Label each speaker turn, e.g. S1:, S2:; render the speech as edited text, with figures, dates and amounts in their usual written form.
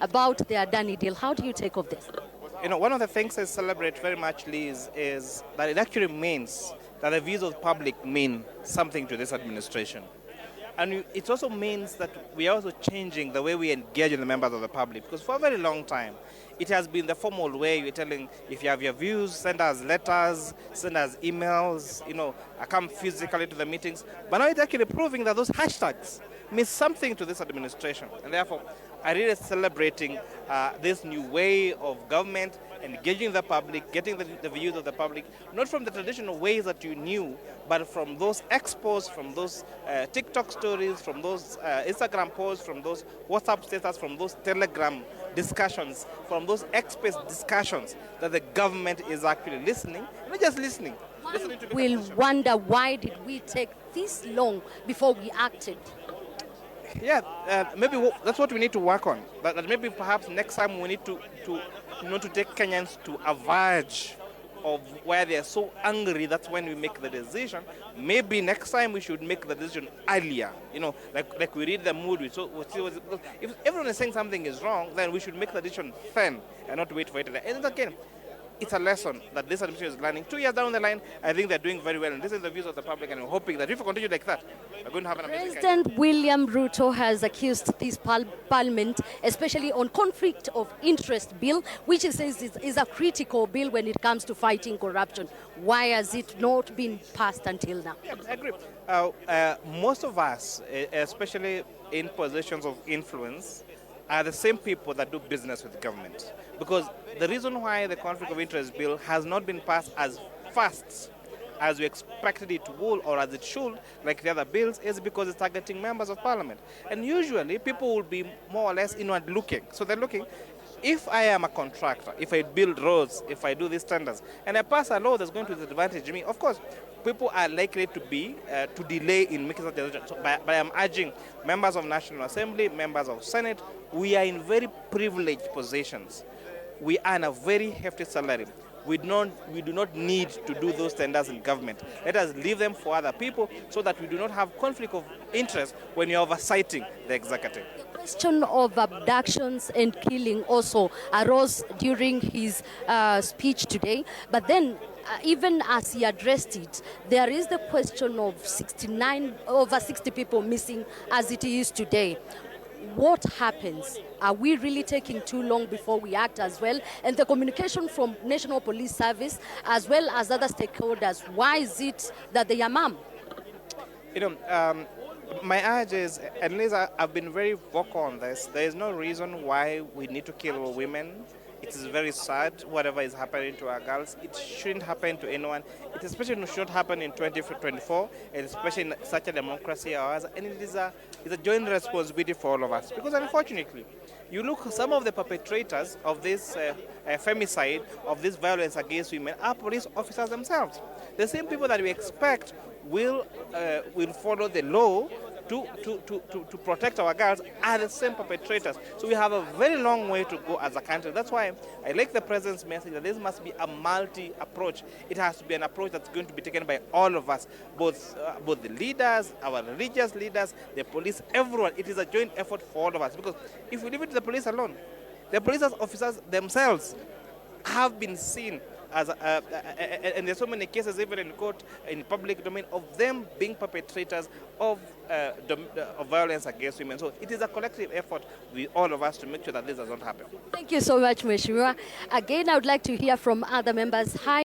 S1: about their Adani deal. How do you take of this?
S2: You know, one of the things I celebrate very much, Liz, is that it actually means that the views of the public mean something to this administration. And it also means that we are also changing the way we engage with the members of the public. Because for a very long time, it has been the formal way. You're telling, if you have your views, send us letters, send us emails, come physically to the meetings. But now it's actually proving that those hashtags mean something to this administration. And therefore, I really celebrating this new way of government, engaging the public, getting the views of the public, not from the traditional ways that you knew, but from those expos, from those TikTok stories, from those Instagram posts, from those WhatsApp status, from those Telegram discussions, from those X-Space discussions, that the government is actually listening, not just listening.
S1: We'll wonder, why did we take this long before we acted?
S2: Yeah, maybe that's what we need to work on. That maybe perhaps next time we need to take Kenyans to a verge of where they are so angry. That's when we make the decision. Maybe next time we should make the decision earlier. Like we read the mood. If everyone is saying something is wrong, then we should make the decision then and not wait for it. And again, it's a lesson that this administration is learning. 2 years down the line, I think they're doing very well. And this is the views of the public, and I'm hoping that if we continue like that, we're going to have an amazing
S1: President William Ruto has accused this parliament, especially on conflict of interest bill, which he says is a critical bill when it comes to fighting corruption. Why has it not been passed until now?
S2: Yeah, I agree. Most of us, especially in positions of influence, are the same people that do business with government. Because the reason why the conflict of interest bill has not been passed as fast as we expected it would, or as it should, like the other bills, is because it's targeting members of parliament. And usually people will be more or less inward looking. So they're looking, if I am a contractor, if I build roads, if I do these tenders, and I pass a law that's going to disadvantage me, of course, people are likely to to delay in making such decisions. But I am urging members of National Assembly, members of Senate, we are in very privileged positions. We earn a very hefty salary. We do not need to do those tenders in government. Let us leave them for other people so that we do not have conflict of interest when you're oversighting the executive.
S1: The question of abductions and killing also arose during his speech today. But then, even as he addressed it, there is the question of over 60 people missing as it is today. What happens? Are we really taking too long before we act as well? And the communication from National Police Service as well as other stakeholders, why is it that they are mum?
S2: My urge is, at least I've been very vocal on this, there is no reason why we need to kill women. It is very sad, whatever is happening to our girls. It shouldn't happen to anyone. It especially should happen in 2024, and especially in such a democracy as ours. And it's a joint responsibility for all of us. Because unfortunately, you look, some of the perpetrators of this femicide, of this violence against women, are police officers themselves. The same people that we expect will follow the law to protect our girls are the same perpetrators. So we have a very long way to go as a country. That's why I like the President's message that this must be a multi-approach. It has to be an approach that's going to be taken by all of us, both the leaders, our religious leaders, the police, everyone. It is a joint effort for all of us. Because if we leave it to the police alone, the police officers themselves have been seen as and there's so many cases even in court, in public domain, of them being perpetrators of violence against women. So it is a collective effort with all of us to make sure that this does not happen.
S1: Thank you so much, Mheshimiwa. Again, I would like to hear from other members. Hi.